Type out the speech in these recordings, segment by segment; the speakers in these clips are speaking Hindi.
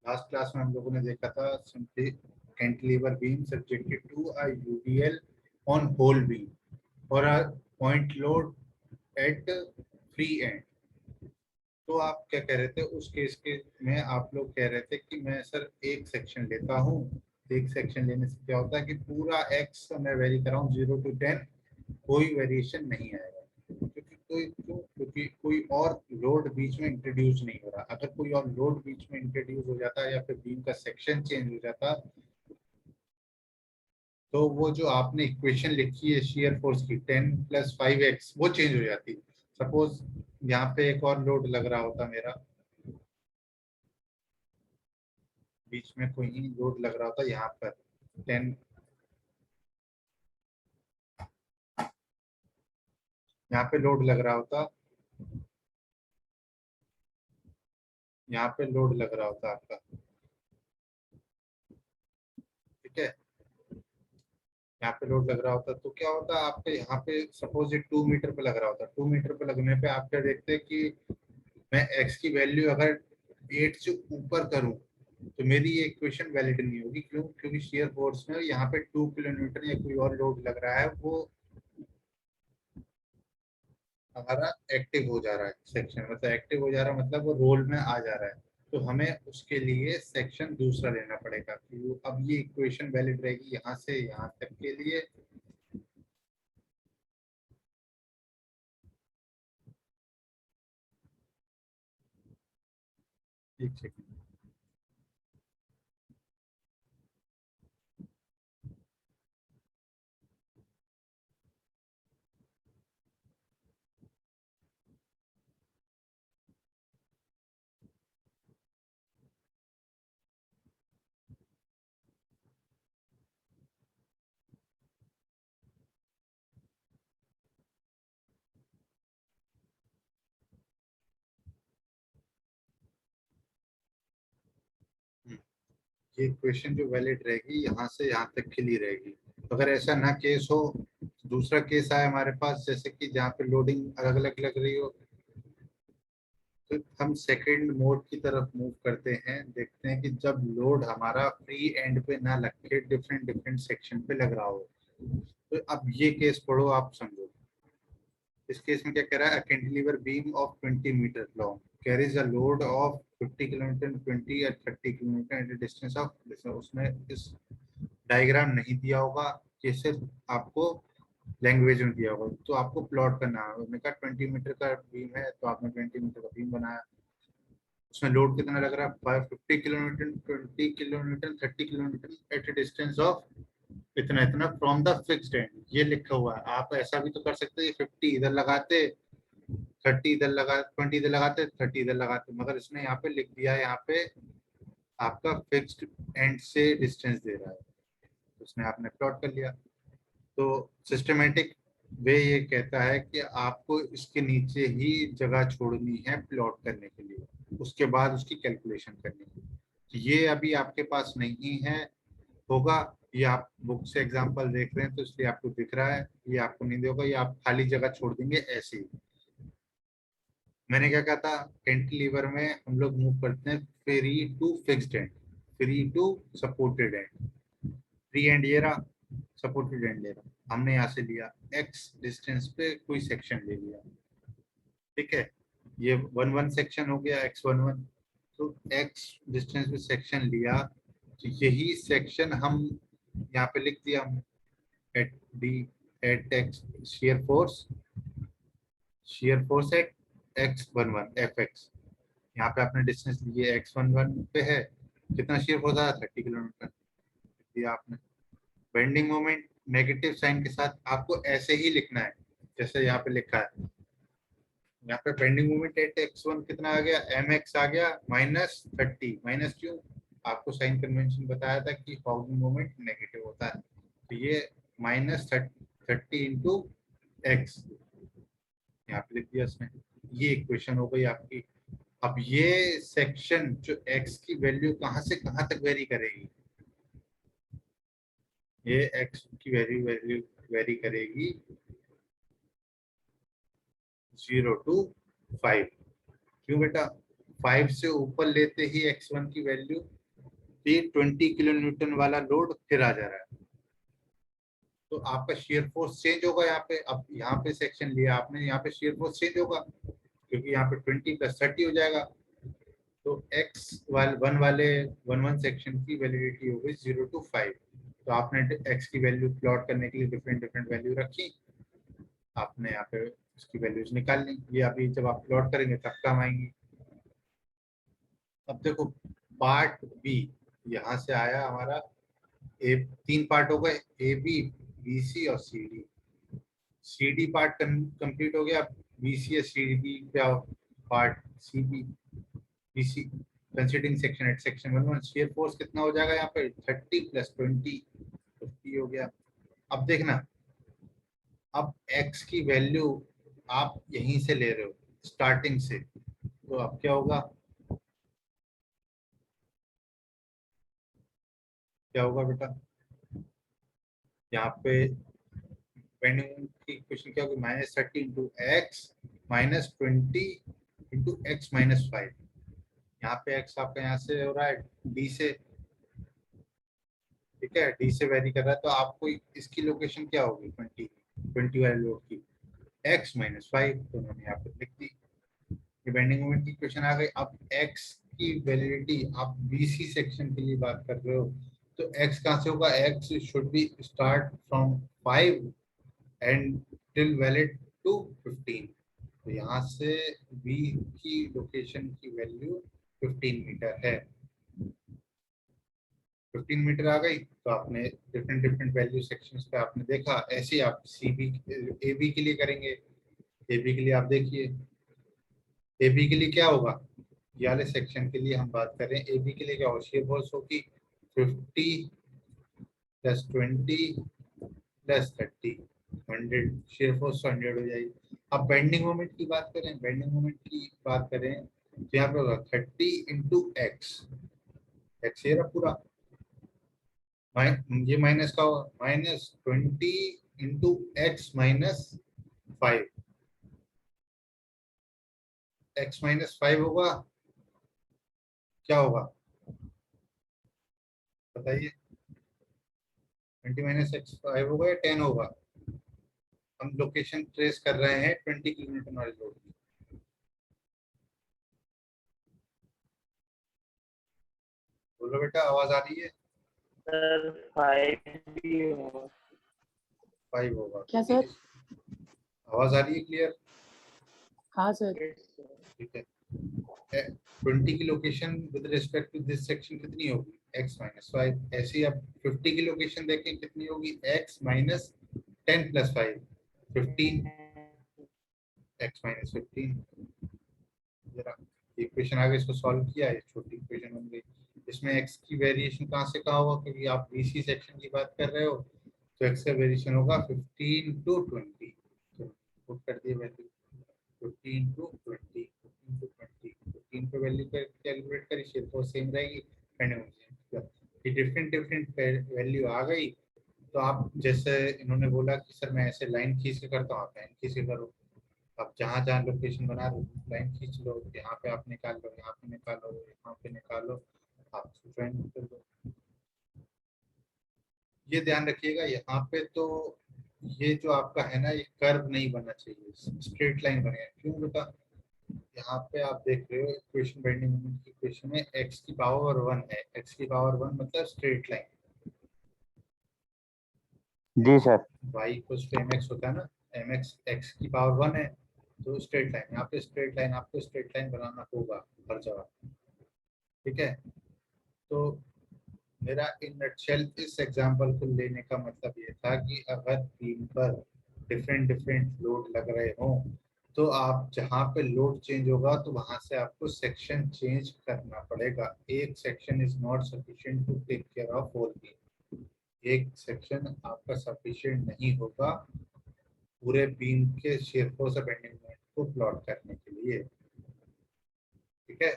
लास्ट क्लास में हम लोगों ने देखा था simply cantilever beam subjected to a UDL on whole beam और a point load at free end. तो आप क्या कह रहे थे उस केस के में? आप लोग कह रहे थे कि मैं सर एक सेक्शन लेता हूँ, एक सेक्शन लेने से क्या होता है कि पूरा एक्स मैं वेरी कर रहा हूँ 0 to 10, कोई वेरिएशन नहीं आएगा क्योंकि कोई और लोड बीच में इंट्रोड्यूस नहीं हो रहा। अगर कोई और लोड बीच में इंट्रोड्यूस हो जाता या फिर बीम का सेक्शन चेंज हो जाता तो वो जो आपने इक्वेशन लिखी है शेयर फोर्स की 10 + 5x वो चेंज हो जाती। सपोज यहाँ पे एक और लोड लग रहा होता मेरा, बीच में कोई लोड लग रहा होता यहाँ पर 10, यहाँ पे लोड लग रहा होता, यहाँ पे लोड लग रहा होता आपका, ठीक है। यहाँ पे लोड लग रहा होता तो क्या होता आपके यहाँ पे सपोज ये 2 मीटर पे लग रहा होता। 2 मीटर पे लगने पे आप क्या देखते हैं कि मैं एक्स की वैल्यू अगर 8 से ऊपर करूं तो मेरी ये इक्वेशन वैलिड नहीं होगी। क्यों? क्योंकि शेयर फोर्स में यहाँ पे 2 किलोमीटर या कोई और लोड लग रहा है, वो हमारा एक्टिव हो जा रहा है सेक्शन, मतलब एक्टिव हो जा रहा है मतलब वो रोल में आ जा रहा है। तो हमें उसके लिए सेक्शन दूसरा लेना पड़ेगा कि अब ये इक्वेशन वैलिड रहेगी यहाँ से यहाँ तक के लिए। एक सेकंड। ये इक्वेशन जो वैलिड रहेगी यहाँ से यहाँ तक के लिए रहेगी। अगर ऐसा ना केस हो, दूसरा केस आए हमारे पास जैसे कि जहाँ पे लोडिंग अलग अलग लग रही हो, तो हम सेकंड मोड की तरफ मूव करते हैं। देखते हैं कि जब लोड हमारा फ्री एंड पे ना लग के डिफरेंट डिफरेंट सेक्शन पे लग रहा हो। तो अब ये केस पढ़ो, आप समझो। इस केस में क्या कह रहा है? Cantilever beam of 20 metre long carries a load of 50 kilometre 20 और 30 किलोमीटर एट डिस्टेंस ऑफ। उसमें इस डायग्राम नहीं दिया होगा, ये सिर्फ आपको लैंग्वेज में दिया होगा। तो आपको प्लॉट करना है। मैंने कहा 20 मीटर का बीम है तो आपने 20 मीटर का बीम बनाया। उसमें लोड कितना लग रहा है? 50 kilometre 20 kilometre 30 kilometre at distance of इतना इतना फ्रॉम द फिक्स्ड एंड। ये लिखा हुआ है। आप ऐसा भी तो कर सकते हैं, 50 इधर लगाते, 30 इधर लगा, 20 इधर लगाते, 30 इधर लगाते, मगर इसने यहाँ पे लिख दिया है, यहाँ पे आपका फिक्स्ड एंड से डिस्टेंस दे रहा है तो उसने आपने प्लॉट कर लिया। तो सिस्टमेटिक वे ये कहता है कि आपको इसके नीचे ही जगह छोड़नी है प्लॉट करने के लिए, उसके बाद उसकी कैलकुलेशन करनी है। तो ये अभी आपके पास नहीं है, होगा। ये आप बुक से एग्जांपल देख रहे हैं तो इसलिए आपको दिख रहा है, ये आपको नहीं होगा, ये आप खाली जगह छोड़ देंगे ऐसे ही। मैंने क्या कहा था? कैंटिलीवर में हम लोग मूव करते हैं free to fixed end, free to supported end. Free end ये रहा, सपोर्टेड एंड ले रहा। हमने यहाँ से लिया एक्स डिस्टेंस पे कोई सेक्शन ले लिया, ठीक है। ये 1 1 सेक्शन हो गया, x 1 1। तो एक्स डिस्टेंस पे सेक्शन लिया तो यही सेक्शन हम यहाँ पे लिख दिया हमने at D at X shear force at x 1 1 F X. यहाँ पे आपने डिस्टेंस लिए x 1 1 पे है, कितना शेयर फोर्स आया? 30 किलोमीटर दिया आपने। बेंडिंग मोमेंट नेगेटिव साइन के साथ आपको ऐसे ही लिखना है जैसे यहाँ पे लिखा है। यहाँ पे बेंडिंग मोमेंट एट x 1 कितना आ गया? mx आ गया -30। माइनस क्यों? आपको साइन कन्वेंशन बताया था कि फाउलिंग मोमेंट नेगेटिव होता है, तो ये -30 × x यहाँ पे लिख दिया इसने। ये इक्वेशन हो गई आपकी। अब ये सेक्शन जो x की वैल्यू कहाँ से कहाँ तक वेरी करेगी, ये x की वैल्यू वैल्यू वेरी करेगी 0 to 5। क्यों बेटा? 5 से ऊपर लेते ही x1 की वैल्यू, ये 20 किलो न्यूटन वाला लोड फिर आ जा रहा है, तो आपका shear फोर्स चेंज होगा यहाँ पे। अब यहाँ पे सेक्शन लिया आपने, यहाँ पे shear फोर्स चेंज होगा क्योंकि यहाँ पे 20 + 30 हो जाएगा। तो x1 वाले 1 सेक्शन की वैलिडिटी हो गई 0 to 5। तो आपने x की वैल्यू प्लॉट करने के लिए डिफरेंट डिफरेंट वैल्यू रखी, आपने यहाँ पे उसकी वैल्यूज निकाल ली। ये अभी जब आप प्लॉट करेंगे तब काम आएंगी। अब देखो पार्ट बी, यहाँ से आया हमारा ए, 3 पार्ट हो गए, ए बी, बी सी और C D. C D part complete हो गया, बी सी या सी डी पे आओ, part C B, B C. Considering section at section 1 shear force कितना हो जाएगा यहाँ पे 30 + 20 50 हो गया। अब देखना, अब x की वैल्यू आप यहीं से ले रहे हो स्टार्टिंग से, तो अब क्या होगा, क्या होगा बेटा, यहाँ पे बेंडिंग की इक्वेशन क्या होगी, -30 इंटू x -20 इंटू x -5। यहाँ पे x आपका यहाँ से हो रहा है d से, ठीक है, d से वेरी कर रहा है, तो आपको इसकी लोकेशन क्या होगी 20 वाले लोड की x -5, तो मैंने यहाँ पे लिख दी। ये बेंडिंग मोमेंट की इक्वेशन आ गई। अब x की वैलिडिटी आप BC सेक्शन के लिए बात कर रहे हो, तो x कहाँ से होगा, x should be start from 5 and till valid to 15। तो यहाँ से B की लोकेशन की वैल्यू 15 मीटर है। 15 मीटर आ गई, तो आपने डिफरेंट डिफरेंट वैल्यू सेक्शंस पे आपने देखा। ऐसे ही आप AB के लिए करेंगे। AB के लिए आप देखिए, AB के लिए क्या होगा, ये वाले सेक्शन के लिए हम बात करें, AB के लिए क्या होगा, शेयर फोर्स होगी 50 + 20 + 30 100, शेयर फोर्स 100 हो जाएगी। अब बेंडिंग मोमेंट की बात करें, बेंडिंग मोमेंट की बात करें तो यहाँ पे होगा 30 इंटू एक्स, एक्स ये रहा पूरा, ये माइनस का होगा -20 इंटू एक्स -5, एक्स -5 होगा, क्या होगा बताइए, 20 - x5 होगा या 10 होगा। हम लोकेशन ट्रेस कर रहे हैं 20 किलोमीटर वाले रोड की। बोलो बेटा, आवाज आ रही है। सर 5 भी होगा। 5 होगा क्या सर? आवाज आ रही है क्लियर। हाँ सर। ठीक है, 20 की location with respect to this section कितनी होगी, x -5। ऐसे ही अब 50 की लोकेशन देखें कितनी होगी, x -10 + 5 15, x -15। जरा इक्वेशन आगे इसको सॉल्व किया है, छोटी इक्वेशन बन गई। इसमें x की वेरिएशन कहाँ से कहाँ होगा, क्योंकि आप BC सेक्शन की बात कर रहे हो, तो x का वेरिएशन होगा 15 to 20। तो पुट कर दिए वैल्यू 15 to 20, 15 to 20, 15 पे वैल्यू कैलकुलेट करी, शेयर फोर्स सेम रहेगी। ये डिफरेंट डिफरेंट वैल्यू आ गई, तो आप जैसे इन्होंने बोला कि सर मैं ऐसे लाइन खींच के करता हूँ, आप लाइन खींच के करो। आप जहाँ जहाँ लोकेशन बना रहे हो लाइन खींच लो, यहाँ पे आप निकाल लो, यहाँ पे निकालो, यहाँ पे निकालो, आप ज्वाइन कर लो। ये ध्यान रखिएगा यहाँ पे, तो ये जो आपका है ना, ये कर्व नहीं बनना चाहिए, स्ट्रेट लाइन बने। क्यों बेटा, यहाँ पे आप देख रहे हो इक्वेशन, बेंडिंग मोमेंट की इक्वेशन में x की पावर 1 है, x की पावर 1 मतलब स्ट्रेट लाइन। जी सर। y = mx होता है ना, mx x की पावर 1 है, तो स्ट्रेट लाइन, यहाँ पे स्ट्रेट लाइन, आपको स्ट्रेट लाइन बनाना होगा हर जगह, ठीक है। तो मेरा इन नटशेल इस एग्जांपल को लेने का मतलब ये था कि अगर बीम पर डिफरेंट डिफरेंट लोड लग रहे हों, तो आप जहाँ पे लोड चेंज होगा तो वहां से आपको सेक्शन चेंज करना पड़ेगा। एक section is not sufficient to take care of all beam, एक सेक्शन आपका सफिशिएंट नहीं होगा पूरे बीम के शेयर फोर्स और बेंडिंग मोमेंट को प्लॉट करने के लिए, ठीक है।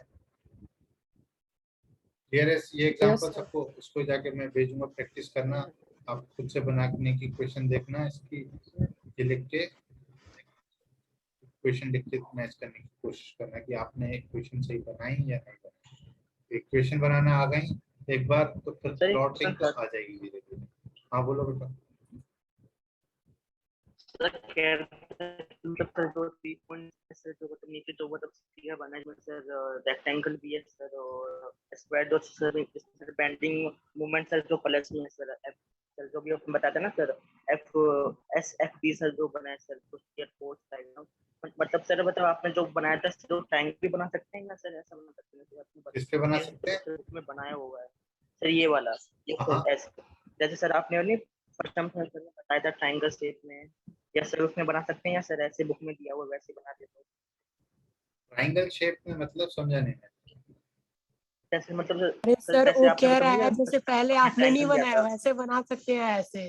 क्लियर है ये एग्जांपल sir. सबको, उसको जाके मैं भेजूंगा, प्रैक्टिस करना, आप खुद से बनाने की क्वेश्चन देखना इसकी, ये लिख के इक्वेशन लिख के मैच करने की कोशिश करना कि आपने इक्वेशन सही बनाई या नहीं बनाई। इक्वेशन बनाना आ गई एक बार तो फिर सर, एक प्लॉटिंग तो क्वेश्चन आ जाएगी धीरे धीरे। हाँ बोलो बेटा। सर कह रहे थे मतलब सर जो 3 पॉइंट सर जो मतलब नीचे जो मतलब फिगर बना है इसमें सर रेक्टेंगल भी है सर और स्क्वायर जो सर बेंडिंग मूवमेंट सर जो प्लस में है सर एफ सर जो भी आपने बताया था ना sir F S F B sir जो बना है सर तो शियर फोर्स डायग्राम मतलब सर मतलब आपने जो बनाया था जो ट्रायंगल भी बना सकते हैं ना सर ऐसा बना सकते हैं सर आपने किस पे बना सकते हैं? सर उसमें बनाया हुआ है सर ये वाला ये हाँ सर एस जैसे सर आपने नहीं फर्स्ट टाइम सर बताया था ट्रायंगल शेप में या सर उसमें बना सकते हैं या सर ऐसे बुक में दिया हुआ वैसे बना देते हैं ट्राइंगल शेप में मतलब समझा नहीं मैं। जैसे मतलब अरे सर सर जैसे वो आपने कह मतलब रहा नहीं है जैसे पहले आपने नहीं ट्रायंगल दिया बनाया था वैसे बना सकते हैं ऐसे।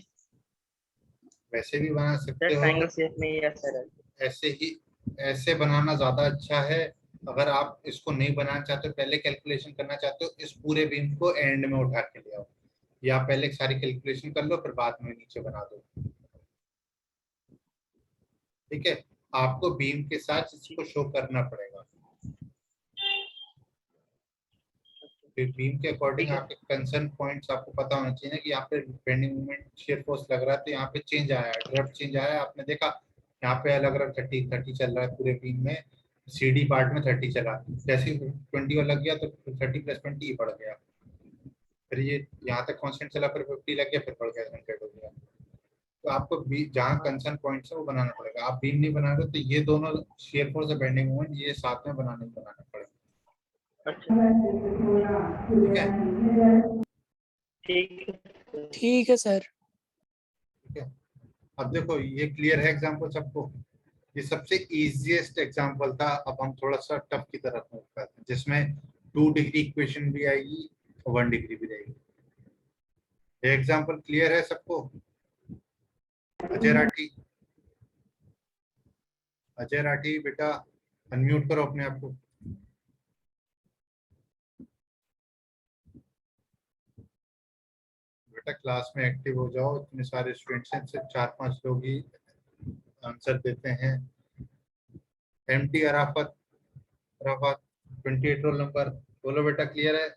वैसे भी बना सर सकते हो, ट्रायंगल शेप में या सर ऐसे ही ऐसे बनाना ज्यादा अच्छा है। अगर आप इसको नहीं बनाना चाहते हो, पहले कैलकुलेशन करना चाहते हो, इस पूरे बीम को एंड में उठा के ले आओ, या पहले सारी कैलकुलेशन कर लो फिर बाद में नीचे बना दो। ठीक है, आपको बीम के साथ इसको शो करना पड़ेगा। फिर बीम के अकॉर्डिंग ठीक है आपके कंसर्न पॉइंट्स आपको पता होना चाहिए ना कि यहाँ पे बेंडिंग मोमेंट शियर फोर्स लग रहा है तो यहाँ पे चेंज आया है, ड्रिफ्ट चेंज आया है। आपने देखा यहाँ पे अलग अलग 30 चल रहा है पूरे बीम में, सीडी पार्ट में 30 चला, जैसे ही 20 लग गया तो 30 + 20 ही बढ़ गया। फिर ये यहाँ तक कांस्टेंट चला, फिर 50 लग गया, फिर बढ़ गया 100 हो गया। तो आपको जहाँ कंसर्न पॉइंट्स है वो बनाना पड़ेगा। आप बीम नहीं बना रहे हो तो ये दोनों शियर फोर्स और बेंडिंग मोमेंट ये साथ में बनाना पड़ेगा। अच्छा ठीक है। ठीक है ठीक है सर। ठीक है, अब देखो ये क्लियर है एग्जाम्पल सबको। ये सबसे इजीएस्ट एग्जाम्पल था। अब हम थोड़ा सा टफ की तरफ मूव करते हैं जिसमें 2 डिग्री इक्वेशन भी आएगी और 1 डिग्री भी रहेगी। ये एग्जाम्पल क्लियर है सबको? अजय राठी, अजय राठी बेटा अनम्यूट करो अपने आप को। बेटा क्लास में एक्टिव हो जाओ, इतने सारे स्टूडेंट्स हैं, सिर्फ 4-5 लोग ही आंसर देते हैं। MT Arafat, Arafat 28 roll number, बोलो बेटा क्लियर है?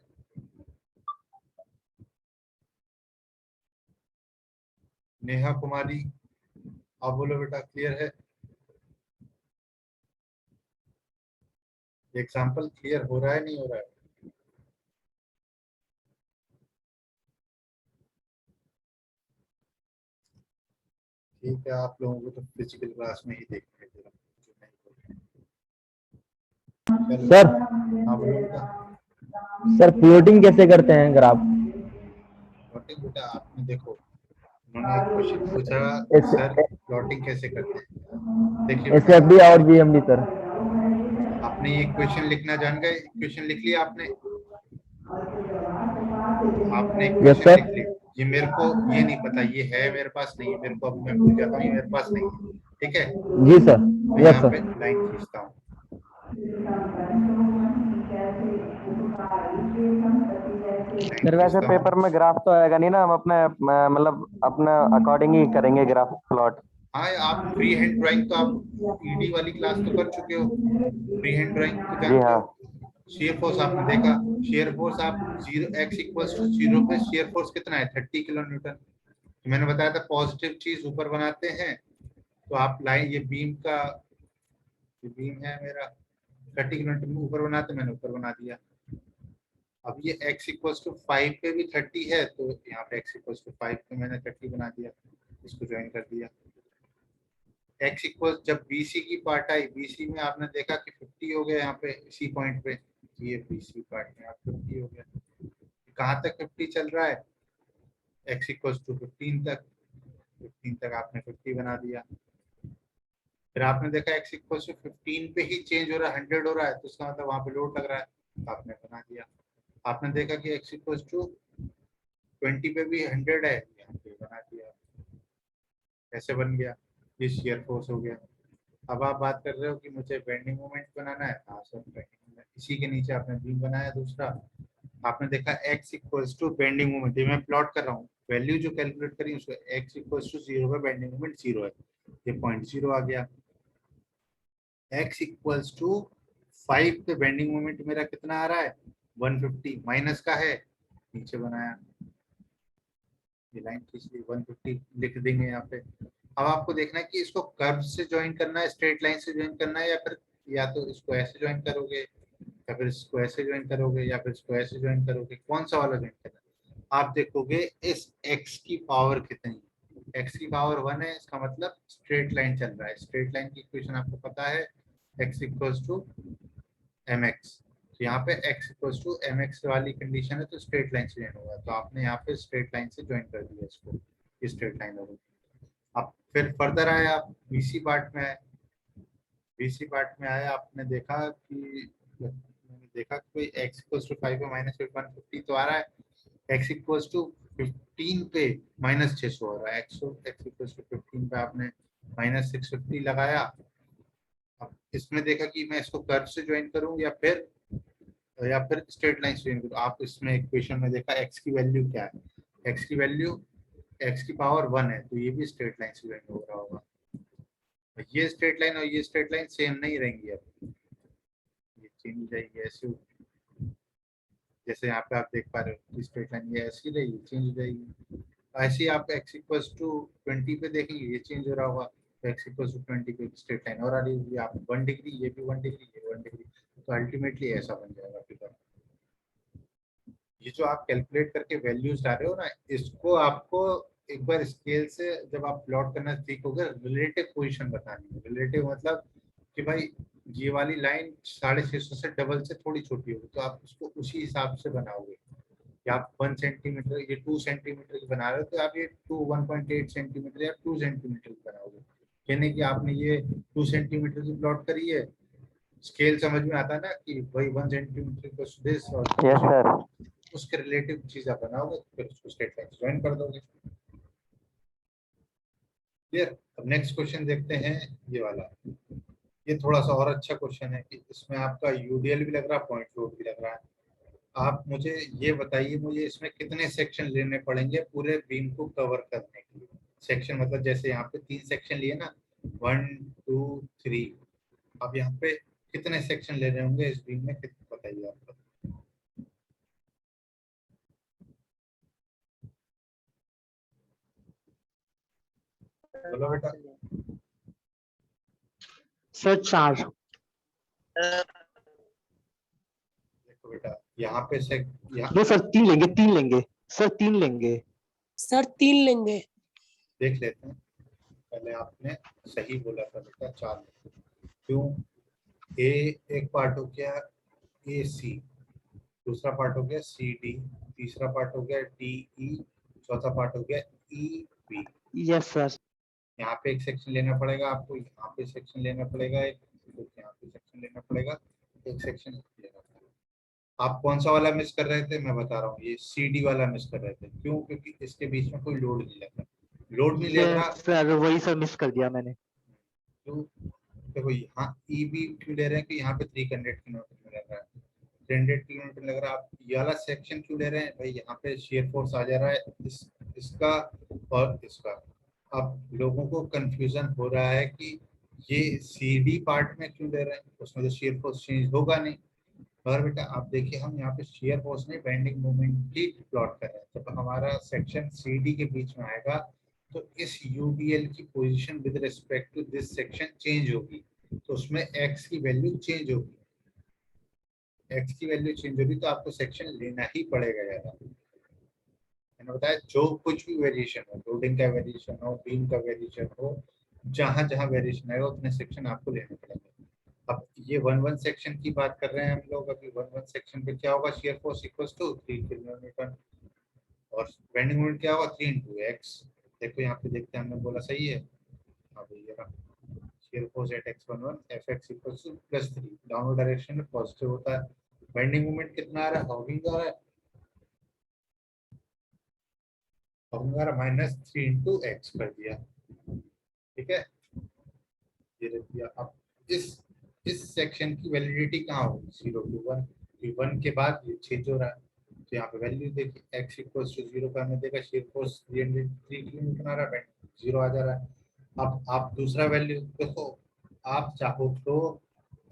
नेहा कुमारी, आप बोलो बेटा क्लियर है? एग्जाम्पल क्लियर हो रहा है नहीं हो रहा है? ठीक है, आप लोगों को तो फिजिकल क्लास में ही देखते हैं जरा, जो नहीं बोल रहे। सर चलो हाँ बोलो बेटा। सर प्लॉटिंग कैसे करते हैं ग्राफ? प्लॉटिंग बेटा आपने देखो, उन्होंने एक क्वेश्चन पूछा एस सर प्लॉटिंग कैसे करते हैं। देखिए एस बेटा, एफ डी और जीएमडी सर। आपने ये क्वेश्चन लिखना जान गए, क्वेश्चन लिख लिया आपने? आपने एक यस क्वेश्चन सर। लिख लिया, ये मेरे को ये नहीं पता, ये है मेरे पास नहीं है, मेरे को अब मैं भूल जाता हूँ, ये मेरे पास नहीं है। ठीक है, जी सर। तो यस यहाँ पे सर। लाइन खींचता हूँ। लाइन सर वैसे खींचता पेपर हूँ। में ग्राफ तो आएगा नहीं ना, हम अपने मतलब अपने अकॉर्डिंग ही करेंगे ग्राफ प्लॉट। हाँ, आप फ्री हैंड ड्राइंग तो आप ईडी वाली क्लास तो कर चुके हो, फ्री हैंड ड्राइंग तो जी जानते हाँ। हो। शेयर फोर्स आपने देखा, शेयर फोर्स आप 0 x = 0 पे शेयर फोर्स कितना है 30 किलो न्यूटन। तो मैंने बताया था पॉजिटिव चीज ऊपर बनाते हैं तो आप लाइन, ये बीम का, ये बीम है मेरा 30 किलो न्यूटन ऊपर बनाते, मैंने ऊपर बना दिया। अब ये x = 5 पे भी 30 है तो यहाँ पे x = 5 पे मैंने 30 बना दिया, इसको ज्वाइन कर दिया। जब BC की पार्ट आई, BC में आपने देखा कि 50 हो गया यहाँ पे इसी पॉइंट पे, ये BC पार्ट में आप 50 हो गया। कहाँ तक 50 चल रहा है? x = 15 तक, 15 तक आपने 50 बना दिया। फिर आपने देखा x = 15 पे ही चेंज हो रहा है, 100 हो रहा है, तो उसका मतलब वहां पे लोड लग रहा है, तो आपने बना दिया। आपने देखा कि x = 20 पे भी 100 है, यहाँ पे बना दिया। ऐसे बन गया, ये शियर फोर्स हो गया। अब आप बात कर रहे हो कि मुझे बेंडिंग मोमेंट बनाना है, हाँ सर बेंडिंग मोमेंट, इसी के नीचे आपने बीम बनाया दूसरा। आपने देखा x = बेंडिंग मोमेंट, ये मैं प्लॉट कर रहा हूँ, वैल्यू जो कैलकुलेट करी उसको x = 0 पे बेंडिंग मोमेंट 0 है, ये 0.0 आ गया। x इक्वल्स टू 5 पे बेंडिंग मोमेंट मेरा कितना आ रहा है 150 माइनस का है नीचे बनाया ये लाइन खींच ली 150 लिख देंगे यहाँ पे। अब आपको देखना है कि इसको कर्व से ज्वाइन करना है स्ट्रेट लाइन से ज्वाइन करना है या तो इसको ऐसे ज्वाइन करोगे या फिर इसको ऐसे ज्वाइन करोगे या फिर इसको ऐसे ज्वाइन करोगे कौन सा वाला ज्वाइन करना है आप देखोगे इस x की पावर कितनी x की पावर 1 है इसका मतलब स्ट्रेट लाइन चल रहा है स्ट्रेट लाइन की इक्वेशन आपको पता है x इक्वल्स टू mx तो यहाँ पे x इक्वल्स टू mx वाली कंडीशन है तो स्ट्रेट लाइन से ज्वाइन होगा तो आपने यहाँ पे स्ट्रेट लाइन से ज्वाइन कर दिया इसको ये स्ट्रेट लाइन होगी। अब फिर फर्दर आए आप BC पार्ट में आए BC पार्ट में आए आपने देखा कि कोई x इक्वल्स टू 5 पे माइनस 150 तो आ रहा है x इक्वल्स टू 15 पे माइनस 600 हो रहा है x इक्वल्स टू 15 पे आपने माइनस 650 लगाया। अब इसमें देखा कि मैं इसको कर्व से ज्वाइन करूं या फिर स्ट्रेट लाइन से ज्वाइन करूं आप इसमें इक्वेशन में देखा x की वैल्यू क्या है x की वैल्यू x की पावर 1 है तो ये भी स्ट्रेट लाइन से ज्वाइन हो रहा होगा ये स्ट्रेट लाइन और ये स्ट्रेट लाइन सेम नहीं रहेंगी अब ये चेंज हो जाएगी ऐसे जैसे यहाँ पे आप देख पा रहे हो स्ट्रेट लाइन ये ऐसी रहेगी चेंज हो जाएगी ऐसे ही आप x इक्वल्स टू 20 पे देखेंगे ये चेंज हो रहा होगा तो x इक्वल्स टू 20 पे स्ट्रेट लाइन और आ रही होगी आप 1 डिग्री ये भी 1 डिग्री ये 1 डिग्री तो अल्टीमेटली ऐसा बन जाएगा फिगर। ये जो आप कैलकुलेट करके वैल्यूज ला रहे हो ना इसको आपको एक बार स्केल से जब आप प्लॉट करना सीखोगे रिलेटिव पोजीशन बतानी है रिलेटिव मतलब कि भाई ये वाली लाइन 650 से डबल से थोड़ी छोटी होगी तो आप उसको उसी हिसाब से बनाओगे या आप 1 सेंटीमीटर ये 2 सेंटीमीटर की बना रहे हो तो आप ये 1.8 सेंटीमीटर या 2 सेंटीमीटर की बनाओगे कहने कि आपने ये 2 सेंटीमीटर की प्लॉट करी है स्केल समझ में आता है ना कि भाई 1 सेंटीमीटर को दिस और यस सर उसके रिलेटिव चीज आप बनाओगे फिर उसको स्ट्रेट लाइन ज्वाइन कर दोगे क्लियर। अब नेक्स्ट क्वेश्चन देखते हैं ये वाला ये थोड़ा सा और अच्छा क्वेश्चन है कि इसमें आपका यूडीएल भी लग रहा है पॉइंट लोड भी लग रहा है आप मुझे ये बताइए मुझे इसमें कितने सेक्शन लेने पड़ेंगे पूरे बीम को कवर करने के लिए सेक्शन मतलब जैसे यहाँ पे 3 सेक्शन लिए ना 1 2 3 अब यहाँ पे कितने सेक्शन ले रहे होंगे इस बीम में कितने बताइए आप बोलो बेटा सर 4 देखो बेटा यहाँ पे नहीं सर 3 लेंगे 3 लेंगे सर 3 लेंगे सर 3 लेंगे देख लेते हैं पहले आपने सही बोला था बेटा 4 क्यों ए एक पार्ट हो गया ए सी दूसरा पार्ट हो गया सी डी तीसरा पार्ट हो गया डी ई चौथा पार्ट हो गया ई बी यस सर यहाँ पे एक सेक्शन लेना पड़ेगा आपको यहाँ पे सेक्शन लेना पड़ेगा एक यहाँ पे सेक्शन लेना पड़ेगा एक सेक्शन लेना पड़ेगा। आप कौन सा वाला मिस कर रहे थे मैं बता रहा हूँ ये सी डी वाला मिस कर रहे थे क्यों क्योंकि इसके बीच में कोई लोड नहीं लग रहा लोड नहीं लग रहा यस सर वही सर मिस कर दिया मैंने तो देखो यहाँ ई बी क्यों ले रहे हैं कि यहाँ पे 300 किलोमीटर लग रहा है 300 किलोमीटर लग रहा है आप ये वाला सेक्शन क्यों ले रहे हैं भाई यहाँ पे शेयर फोर्स आ जा रहा है इसका और इसका अब लोगों को कंफ्यूजन हो रहा है कि ये सी डी पार्ट में क्यों ले रहे हैं उसमें तो शेयर फोर्स चेंज होगा नहीं और बेटा आप देखिए हम यहाँ पे शेयर फोर्स नहीं बेंडिंग मोमेंट की प्लॉट कर रहे हैं तो हमारा सेक्शन सी डी के बीच में आएगा तो इस यूडीएल की position with respect to this section change होगी तो उसमें एक्स की वैल्यू चेंज होगी एक्स की वैल्यू चेंज होगी तो आपको सेक्शन लेना ही पड़ेगा ज्यादा मैंने बताया जो कुछ भी वेरिएशन हो लोडिंग का वेरिएशन हो बीम का वेरिएशन हो जहां जहां वेरिएशन आएगा उतने सेक्शन आपको लेने पड़ेंगे। अब ये 1 सेक्शन की बात कर रहे हैं हम लोग अभी 1 सेक्शन पे क्या होगा shear force equals to 3 kilometre और बेंडिंग मोमेंट क्या होगा 3 into x देखो यहाँ पे देखते हैं हमने बोला सही है अब ये रहा shear force at x11 fx equals to +3 downward direction में पॉजिटिव होता है बेंडिंग मोमेंट कितना आ रहा है हॉगिंग आ रहा है -3 into x कर दिया ठीक है ये रख दिया। अब इस सेक्शन की वैलिडिटी कहाँ होगी 0 to 1 1 के बाद ये चेंज हो रहा है तो यहाँ पे वैल्यू देखिए x इक्वल्स टू 0 का हमें देखा शेयर फोर्स 303 किलोमीटर आ रहा है 0 आ जा रहा है। अब आप दूसरा वैल्यू देखो आप चाहो तो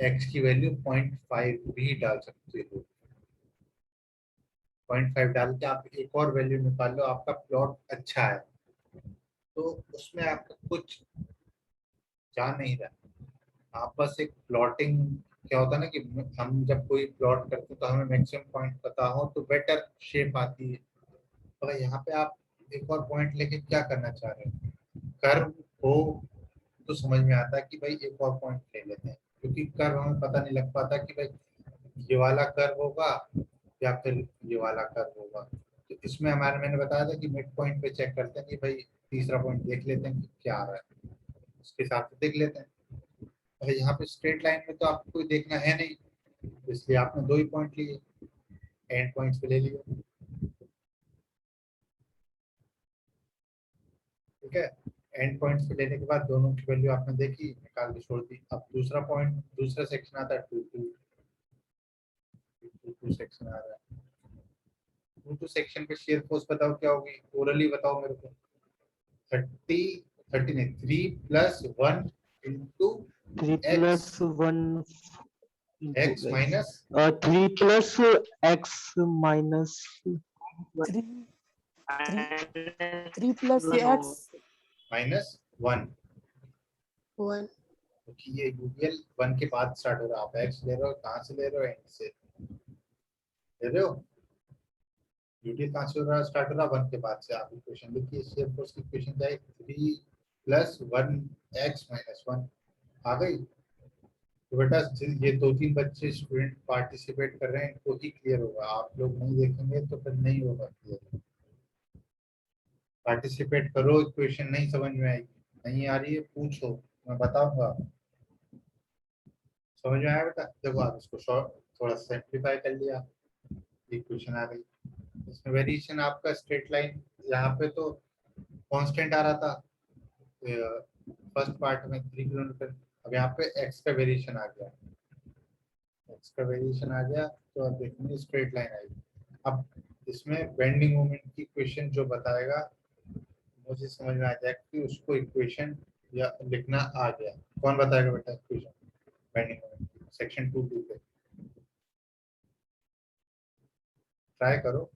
x की वैल्यू 0.5 भी डाल सकते हो। 0.5 डाल के आप एक और वैल्यू निकाल लो, आपका प्लॉट अच्छा है तो उसमें आपका कुछ जा नहीं रहा। आप बस एक प्लॉटिंग, क्या होता है ना कि हम जब कोई प्लॉट करते हैं तो हमें मैक्सिमम पॉइंट पता हो तो बेटर शेप आती है। तो यहाँ पे आप एक और पॉइंट लेके क्या करना चाह रहे हैं, कर्व हो तो समझ में आता है कि भाई एक और पॉइंट ले लेते हैं, क्योंकि कर्व हमें पता नहीं लग पाता कि भाई ये वाला कर्व होगा या फिर ये वाला कर्व होगा। तो इसमें हमारे, मैंने बताया था कि मिड पॉइंट पे चेक करते हैं कि भाई तीसरा पॉइंट देख लेते हैं कि क्या आ रहा है, उसके हिसाब से देख लेते हैं। और यहाँ पे स्ट्रेट लाइन में तो आपको कोई देखना है नहीं, इसलिए आपने 2 ही पॉइंट लिए, एंड पॉइंट्स पे ले लिए। ठीक है, एंड पॉइंट्स पे लेने के बाद दोनों की वैल्यू आपने देखी, निकाल के छोड़ दी। अब दूसरा पॉइंट, दूसरा सेक्शन आता है 2 2 सेक्शन आ रहा है। 2 सेक्शन पे शेयर फोर्स बताओ क्या होगी, ओरली बताओ मेरे को। 30 नहीं, 3 + 1 into 3 x + 1 x minus 3 + x minus 3 3 minus 3 plus 1 x minus 1, 1 क्योंकि ये यूबीएल 1 के बाद स्टार्ट हो रहा है। आप x ले रहे हो, कहाँ से ले रहे हो, एंड से ले रहे हो। यूटीएल कहाँ से हो रहा है, स्टार्ट हो रहा है 1 के बाद से। आप इक्वेशन लिखिए, शेयर फोर्स की इक्वेशन क्या है, 3 + 1x - 1 आ गई। तो बेटा ये 2-3 बच्चे स्टूडेंट पार्टिसिपेट कर रहे हैं, इनको ही क्लियर होगा, आप लोग नहीं देखेंगे तो फिर नहीं होगा क्लियर। पार्टिसिपेट करो, इक्वेशन नहीं समझ में आई, नहीं आ रही है पूछो, मैं बताऊंगा। समझ में आया बेटा, देखो आप इसको शॉर्ट थोड़ा सिंप्लीफाई कर लिया, इक्वेशन आ गई। इसमें वेरिएशन आपका स्ट्रेट लाइन, यहाँ पे तो कांस्टेंट आ रहा था फर्स्ट पार्ट में 3 किलोमीटर, अब यहाँ पे एक्स का वेरिएशन आ गया, एक्स का वेरिएशन आ गया तो अब देखेंगे स्ट्रेट लाइन आएगी। अब इसमें बेंडिंग मोमेंट की इक्वेशन जो बताएगा, मुझे समझ में आ जाएगा कि उसको इक्वेशन या लिखना आ गया। कौन बताएगा बेटा इक्वेशन बेंडिंग मोमेंट की, सेक्शन 2 पे ट्राई करो।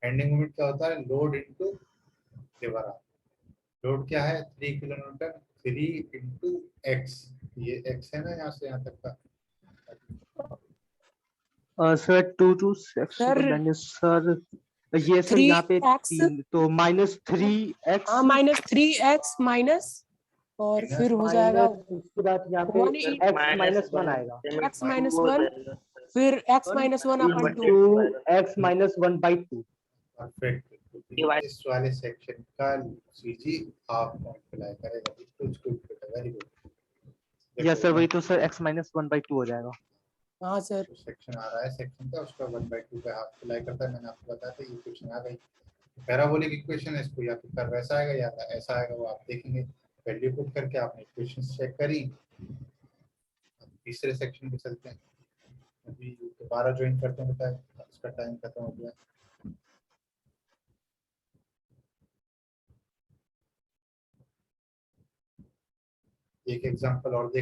बेंडिंग मोमेंट क्या होता है, load into lever arm. Load क्या है 3 किलोमीटर, 3 इंटू एक्स, ये एक्स है ना यहाँ से यहाँ तक का। Sir 2 to 6 sir bend sir, ये सर यहाँ पे 3x 3 तो -3x हाँ -3x माइनस और Minus फिर हो जाएगा उसके बाद यहाँ पे 1 x minus -1 आएगा x -1 फिर x -1 अपन 2 2 x -1/2। परफेक्ट। इस वाले सेक्शन का सीजी हाफ पॉइंट अप्लाई करेगा, कुछ कुछ वेरी गुड। यस सर, वही तो सर x -1/2 हो जाएगा। हाँ सर जो सेक्शन आ रहा है सेक्शन का, उसका 1/2 पे हाफ अप्लाई करता है। मैंने आपको बताया था ये इक्वेशन आ गई, पैराबोलिक इक्वेशन है, इसको या तो कर वैसा आएगा या ऐसा आएगा, वो आप देखेंगे। वैल्यू पुट करके आपने इक्वेशन चेक करी। तीसरे सेक्शन पे चलते हैं, अभी दोबारा ज्वाइन करते हैं, बेटा इसका टाइम खत्म हो गया। एक एग्जांपल और देख